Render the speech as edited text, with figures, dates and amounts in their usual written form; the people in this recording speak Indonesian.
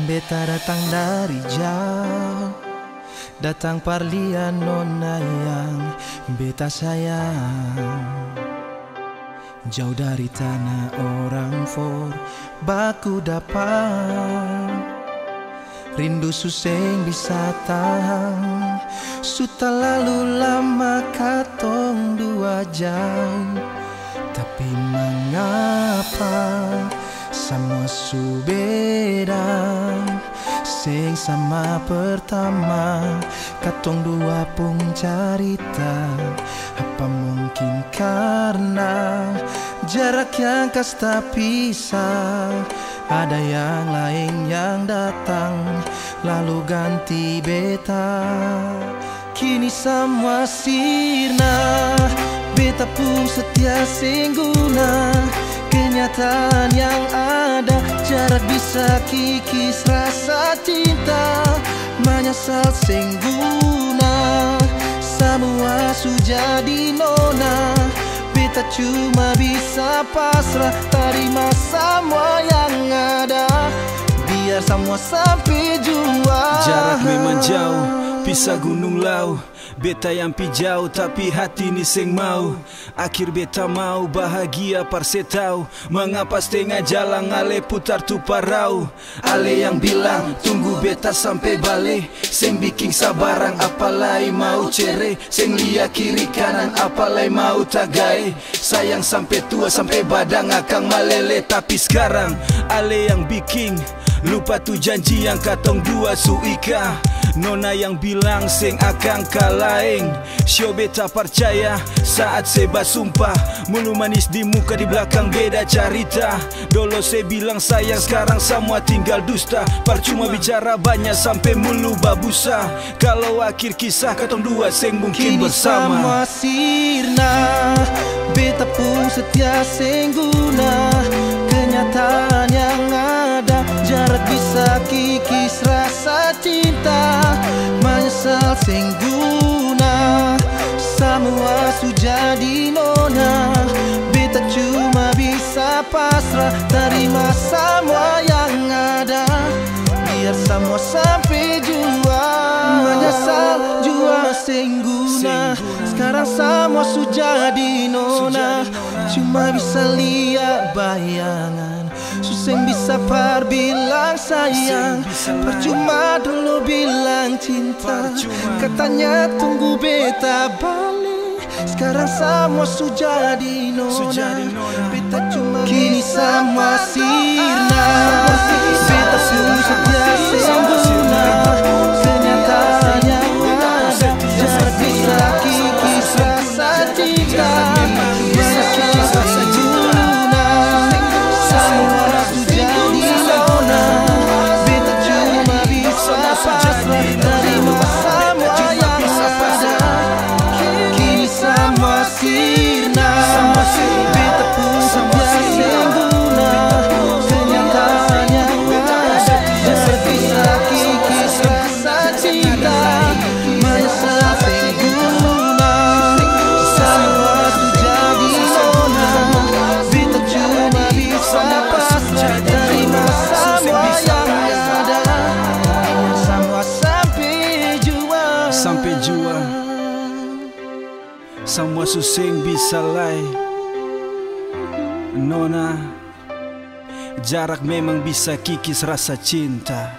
Beta datang dari jauh, datang parlian nona yang beta sayang. Jauh dari tanah orang for baku dapat, rindu suseng bisa tahan. Sudah lalu lama katong 2 jam, tapi mengapa semua su beda. Sing sama pertama katong 2 pun cerita. Apa mungkin karena jarak yang kasta pisah, ada yang lain yang datang lalu ganti beta. Kini semua sirna, beta pun setia singguna. Kenyataan yang ada, jarak bisa kikis rasa cinta. Menyesal singguna, semua sudah di nona. Beta cuma bisa pasrah, terima semua yang ada. Biar semua sampai jua. Jarak memang jauh, pisah gunung lau. Beta yang pijau tapi hati ni seng mau. Akhir beta mau bahagia parsetau. Mengapa setengah jalan ale putar tu parau. Ale yang bilang tunggu beta sampai balik. Seng bikin sabarang apalai mau cere. Seng lia kiri kanan apalai mau tagai. Sayang sampai tua sampai badang akan malele. Tapi sekarang ale yang bikin lupa tu janji yang katong 2 suika. Nona yang bilang seng akan kalaing. Sio beta percaya saat seba sumpah. Mulu manis di muka, di belakang beda cerita. Dolo saya bilang sayang, sekarang semua tinggal dusta. Percuma bicara banyak sampai mulu babusa. Kalau akhir kisah katong 2 seng mungkin bersama. Kini semua sirna, beta pun setia singguna. Kenyataan yang ada, jarak bisa kikis rasa cinta. Menyesal singguna, semua sudah di nona. Beta cuma bisa pasrah, terima semua yang ada. Biar semua sampai jua. Menyesal jua singguna, sekarang semua sudah di nona. Cuma bisa lihat bayangan, suseng bisa bilang sayang. Percuma dulu bilang cinta, katanya tunggu beta balik. Sekarang semua sudah di nona. Beta cuma kini semua sirna, beta pun setia singguna. Kenyataan yang ada, jarak bisa kikis rasa cinta. Sampai jua, semua suseng bisa lai. Nona, jarak memang bisa kikis rasa cinta.